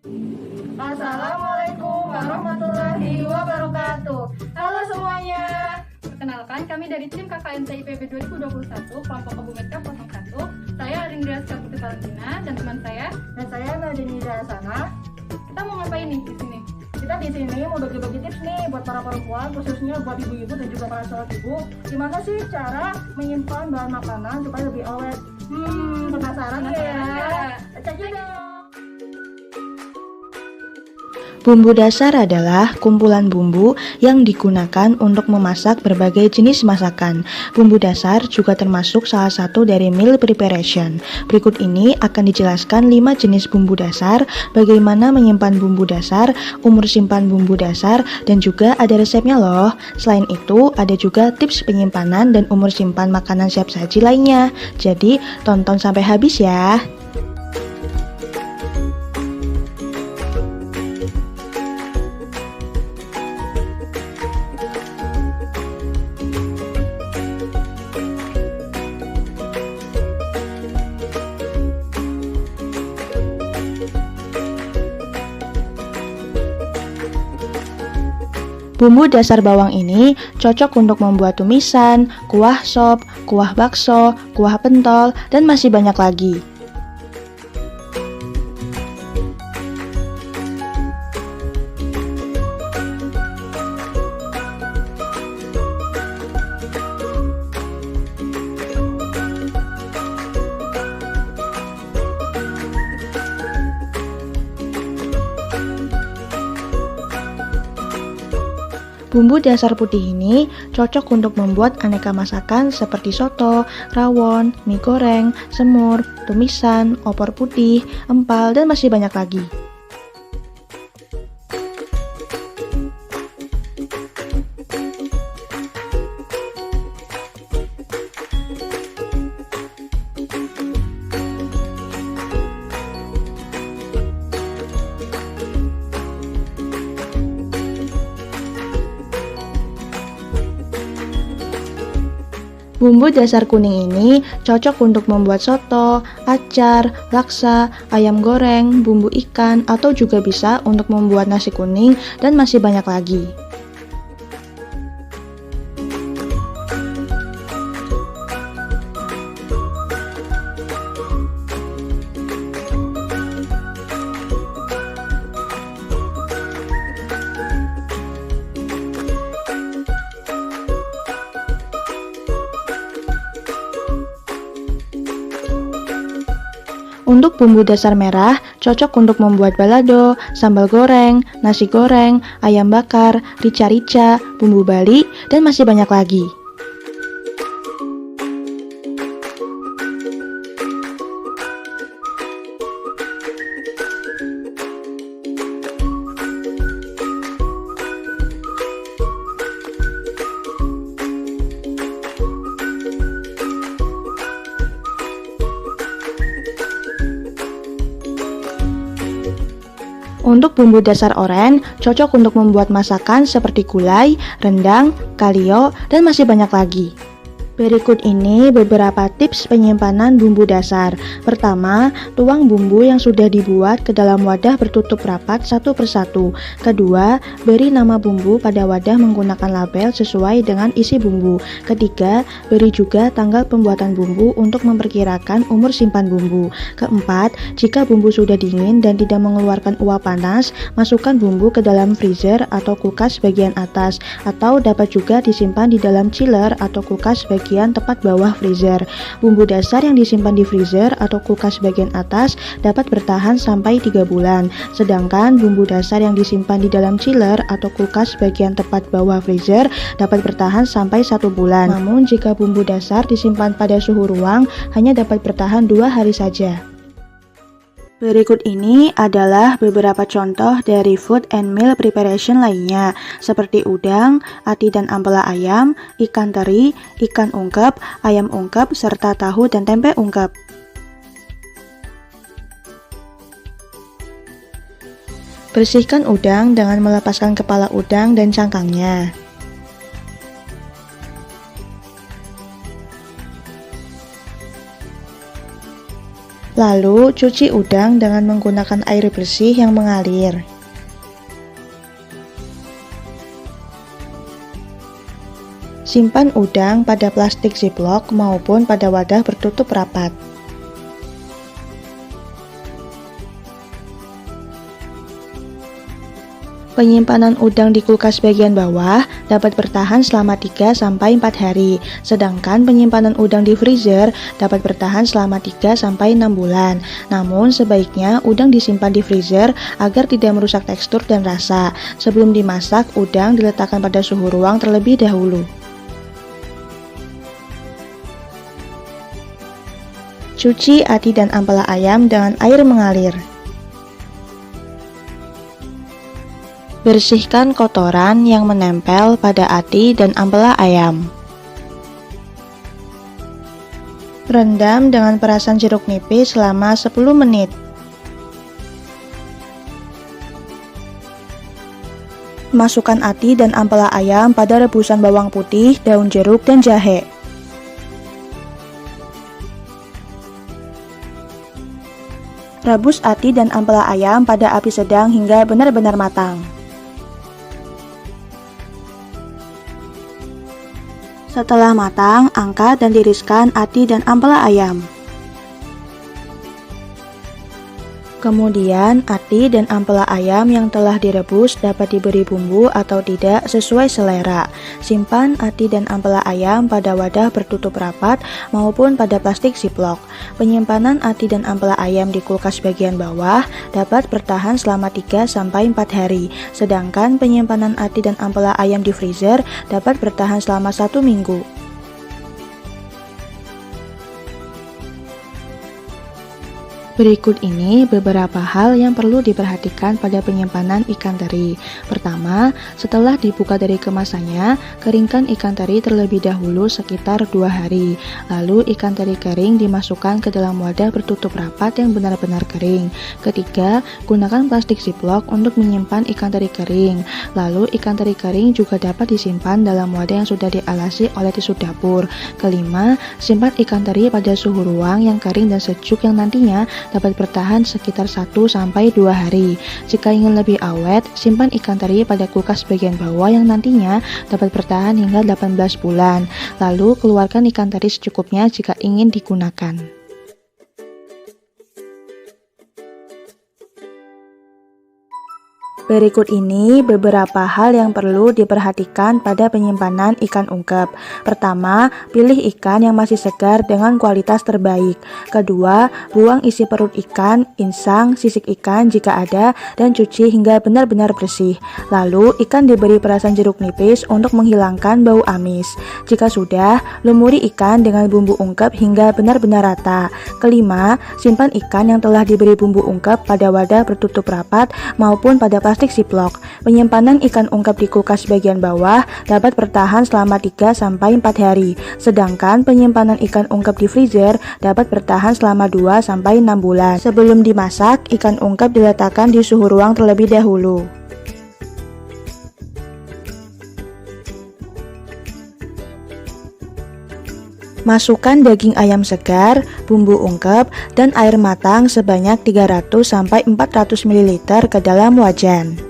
Assalamualaikum warahmatullahi wabarakatuh. Halo semuanya. Perkenalkan, kami dari tim KKN IPB 2021 kelompok Kebumetka 01. Saya Arindra Putri Valentina dan teman saya. Dan saya Nadine Hidayasana. Kita mau ngapain nih di sini? Kita di sini mau bagi-bagi tips nih buat para perempuan, khususnya buat ibu-ibu dan juga para sholat ibu. Gimana sih cara menyimpan bahan makanan supaya lebih awet? Penasaran ya? Cek aja dong. Bumbu dasar adalah kumpulan bumbu yang digunakan untuk memasak berbagai jenis masakan. Bumbu dasar juga termasuk salah satu dari meal preparation. Berikut ini akan dijelaskan 5 jenis bumbu dasar, bagaimana menyimpan bumbu dasar, umur simpan bumbu dasar, dan juga ada resepnya loh. Selain itu, ada juga tips penyimpanan dan umur simpan makanan siap saji lainnya. Jadi, tonton sampai habis ya. Bumbu dasar bawang ini cocok untuk membuat tumisan, kuah sop, kuah bakso, kuah pentol, dan masih banyak lagi. Bumbu dasar putih ini cocok untuk membuat aneka masakan seperti soto, rawon, mie goreng, semur, tumisan, opor putih, empal, dan masih banyak lagi. Bumbu dasar kuning ini cocok untuk membuat soto, acar, laksa, ayam goreng, bumbu ikan, atau juga bisa untuk membuat nasi kuning dan masih banyak lagi. Untuk bumbu dasar merah, cocok untuk membuat balado, sambal goreng, nasi goreng, ayam bakar, rica-rica, bumbu Bali, dan masih banyak lagi. Untuk bumbu dasar oren, cocok untuk membuat masakan seperti gulai, rendang, kalio, dan masih banyak lagi. Berikut ini beberapa tips penyimpanan bumbu dasar. Pertama, tuang bumbu yang sudah dibuat ke dalam wadah bertutup rapat satu persatu. Kedua, beri nama bumbu pada wadah menggunakan label sesuai dengan isi bumbu. Ketiga, beri juga tanggal pembuatan bumbu untuk memperkirakan umur simpan bumbu. Keempat, jika bumbu sudah dingin dan tidak mengeluarkan uap panas, masukkan bumbu ke dalam freezer atau kulkas bagian atas, atau dapat juga disimpan di dalam chiller atau kulkas bagian tepat bawah freezer. Bumbu dasar yang disimpan di freezer atau kulkas bagian atas dapat bertahan sampai 3 bulan, sedangkan bumbu dasar yang disimpan di dalam chiller atau kulkas bagian tepat bawah freezer dapat bertahan sampai 1 bulan. Namun jika bumbu dasar disimpan pada suhu ruang, hanya dapat bertahan 2 hari saja. Berikut ini adalah beberapa contoh dari food and meal preparation lainnya, seperti udang, ati dan ampela ayam, ikan teri, ikan ungkep, ayam ungkep, serta tahu dan tempe ungkep. Bersihkan udang dengan melepaskan kepala udang dan cangkangnya. Lalu, cuci udang dengan menggunakan air bersih yang mengalir. Simpan udang pada plastik ziplock maupun pada wadah bertutup rapat. Penyimpanan udang di kulkas bagian bawah dapat bertahan selama 3-4 hari, sedangkan penyimpanan udang di freezer dapat bertahan selama 3-6 bulan. Namun, sebaiknya udang disimpan di freezer agar tidak merusak tekstur dan rasa. Sebelum dimasak, udang diletakkan pada suhu ruang terlebih dahulu. Cuci ati dan ampela ayam dengan air mengalir. Bersihkan kotoran yang menempel pada ati dan ampela ayam. Rendam dengan perasan jeruk nipis selama 10 menit. Masukkan ati dan ampela ayam pada rebusan bawang putih, daun jeruk, dan jahe. Rebus ati dan ampela ayam pada api sedang hingga benar-benar matang. Setelah matang, angkat dan tiriskan ati dan ampela ayam. Kemudian, ati dan ampela ayam yang telah direbus dapat diberi bumbu atau tidak sesuai selera. Simpan ati dan ampela ayam pada wadah bertutup rapat maupun pada plastik ziplock. Penyimpanan ati dan ampela ayam di kulkas bagian bawah dapat bertahan selama 3-4 hari, sedangkan penyimpanan ati dan ampela ayam di freezer dapat bertahan selama 1 minggu. Berikut ini beberapa hal yang perlu diperhatikan pada penyimpanan ikan teri. Pertama, setelah dibuka dari kemasannya, keringkan ikan teri terlebih dahulu sekitar 2 hari. Lalu ikan teri kering dimasukkan ke dalam wadah bertutup rapat yang benar-benar kering. Ketiga, gunakan plastik ziplock untuk menyimpan ikan teri kering. Lalu ikan teri kering juga dapat disimpan dalam wadah yang sudah dialasi oleh tisu dapur. Kelima, simpan ikan teri pada suhu ruang yang kering dan sejuk yang nantinya dapat bertahan sekitar 1-2 hari. Jika ingin lebih awet, simpan ikan teri pada kulkas bagian bawah yang nantinya dapat bertahan hingga 18 bulan. Lalu keluarkan ikan teri secukupnya jika ingin digunakan. Berikut ini beberapa hal yang perlu diperhatikan pada penyimpanan ikan ungkep. Pertama, pilih ikan yang masih segar dengan kualitas terbaik. Kedua, buang isi perut ikan, insang, sisik ikan jika ada, dan cuci hingga benar-benar bersih. Lalu, ikan diberi perasan jeruk nipis untuk menghilangkan bau amis. Jika sudah, lumuri ikan dengan bumbu ungkep hingga benar-benar rata. Kelima, simpan ikan yang telah diberi bumbu ungkep pada wadah bertutup rapat maupun pada plastik ziplock. Penyimpanan ikan ungkep di kulkas bagian bawah dapat bertahan selama 3-4 hari, sedangkan penyimpanan ikan ungkep di freezer dapat bertahan selama 2-6 bulan. Sebelum dimasak, ikan ungkep diletakkan di suhu ruang terlebih dahulu. Masukkan daging ayam segar, bumbu ungkep, dan air matang sebanyak 300-400 ml ke dalam wajan.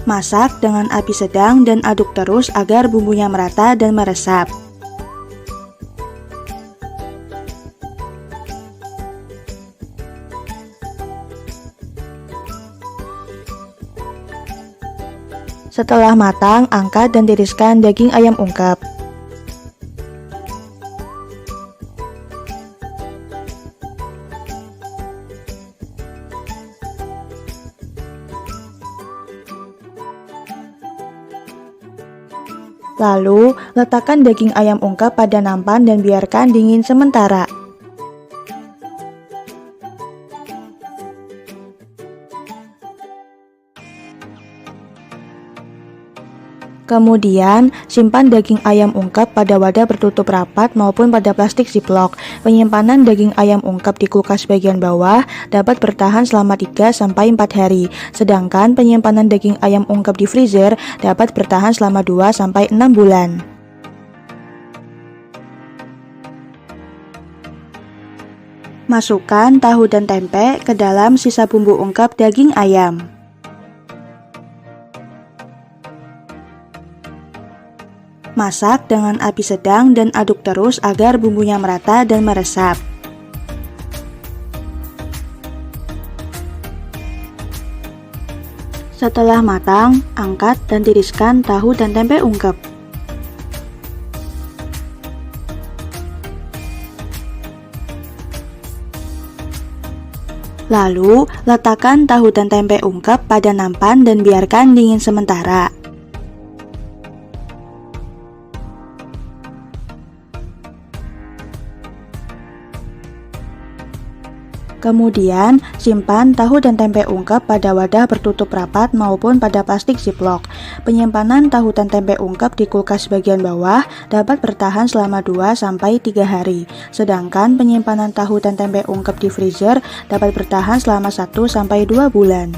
Masak dengan api sedang dan aduk terus agar bumbunya merata dan meresap. Setelah matang, angkat dan tiriskan daging ayam ungkep. Lalu, letakkan daging ayam ungkep pada nampan dan biarkan dingin sementara. Kemudian, simpan daging ayam ungkep pada wadah bertutup rapat maupun pada plastik ziplock. Penyimpanan daging ayam ungkep di kulkas bagian bawah dapat bertahan selama 3-4 hari, sedangkan penyimpanan daging ayam ungkep di freezer dapat bertahan selama 2-6 bulan. Masukkan tahu dan tempe ke dalam sisa bumbu ungkep daging ayam. Masak dengan api sedang dan aduk terus agar bumbunya merata dan meresap. Setelah matang, angkat dan tiriskan tahu dan tempe ungkep. Lalu, letakkan tahu dan tempe ungkep pada nampan dan biarkan dingin sementara. Kemudian, simpan tahu dan tempe ungkep pada wadah bertutup rapat maupun pada plastik ziplock. Penyimpanan tahu dan tempe ungkep di kulkas bagian bawah dapat bertahan selama 2-3 hari. Sedangkan penyimpanan tahu dan tempe ungkep di freezer dapat bertahan selama 1-2 bulan.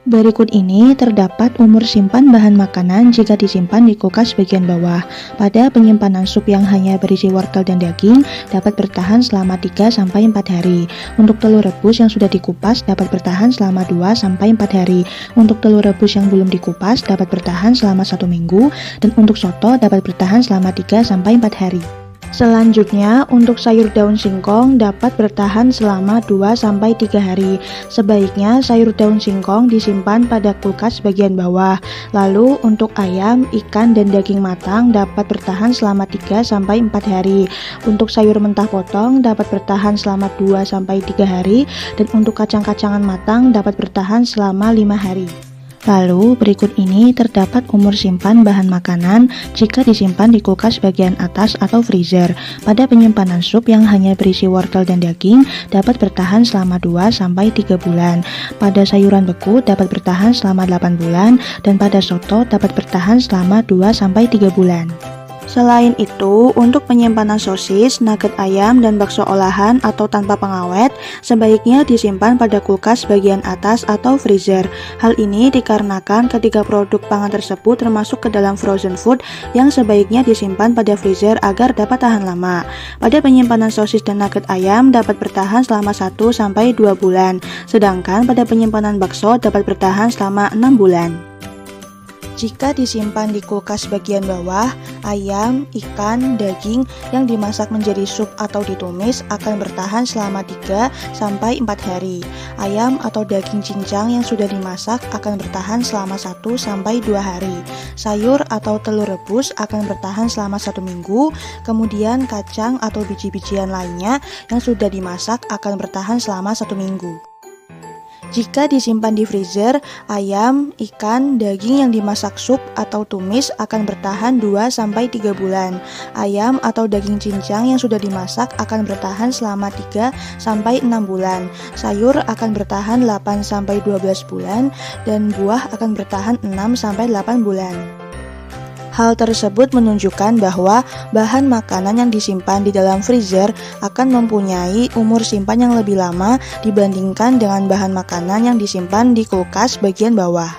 Berikut ini terdapat umur simpan bahan makanan jika disimpan di kulkas bagian bawah. Pada penyimpanan sup yang hanya berisi wortel dan daging dapat bertahan selama 3-4 hari. Untuk telur rebus yang sudah dikupas dapat bertahan selama 2-4 hari. Untuk telur rebus yang belum dikupas dapat bertahan selama 1 minggu, dan untuk soto dapat bertahan selama 3-4 hari. Selanjutnya, untuk sayur daun singkong dapat bertahan selama 2-3 hari. Sebaiknya sayur daun singkong disimpan pada kulkas bagian bawah. Lalu untuk ayam, ikan, dan daging matang dapat bertahan selama 3-4 hari. Untuk sayur mentah potong dapat bertahan selama 2-3 hari, dan untuk kacang-kacangan matang dapat bertahan selama 5 hari. Lalu berikut ini terdapat umur simpan bahan makanan jika disimpan di kulkas bagian atas atau freezer. Pada penyimpanan sup yang hanya berisi wortel dan daging dapat bertahan selama 2-3 bulan. Pada sayuran beku dapat bertahan selama 8 bulan, dan pada soto dapat bertahan selama 2-3 bulan. Selain itu, untuk penyimpanan sosis, nugget ayam, dan bakso olahan atau tanpa pengawet, sebaiknya disimpan pada kulkas bagian atas atau freezer. Hal ini dikarenakan ketiga produk pangan tersebut termasuk ke dalam frozen food yang sebaiknya disimpan pada freezer agar dapat tahan lama. Pada penyimpanan sosis dan nugget ayam dapat bertahan selama 1-2 bulan, sedangkan pada penyimpanan bakso dapat bertahan selama 6 bulan. Jika disimpan di kulkas bagian bawah, ayam, ikan, daging yang dimasak menjadi sup atau ditumis akan bertahan selama 3-4 hari. Ayam atau daging cincang yang sudah dimasak akan bertahan selama 1-2 hari. Sayur atau telur rebus akan bertahan selama 1 minggu. Kemudian kacang atau biji-bijian lainnya yang sudah dimasak akan bertahan selama 1 minggu. Jika disimpan di freezer, ayam, ikan, daging yang dimasak sup atau tumis akan bertahan 2-3 bulan. Ayam atau daging cincang yang sudah dimasak akan bertahan selama 3-6 bulan. Sayur akan bertahan 8-12 bulan, dan buah akan bertahan 6-8 bulan. Hal tersebut menunjukkan bahwa bahan makanan yang disimpan di dalam freezer akan mempunyai umur simpan yang lebih lama dibandingkan dengan bahan makanan yang disimpan di kulkas bagian bawah.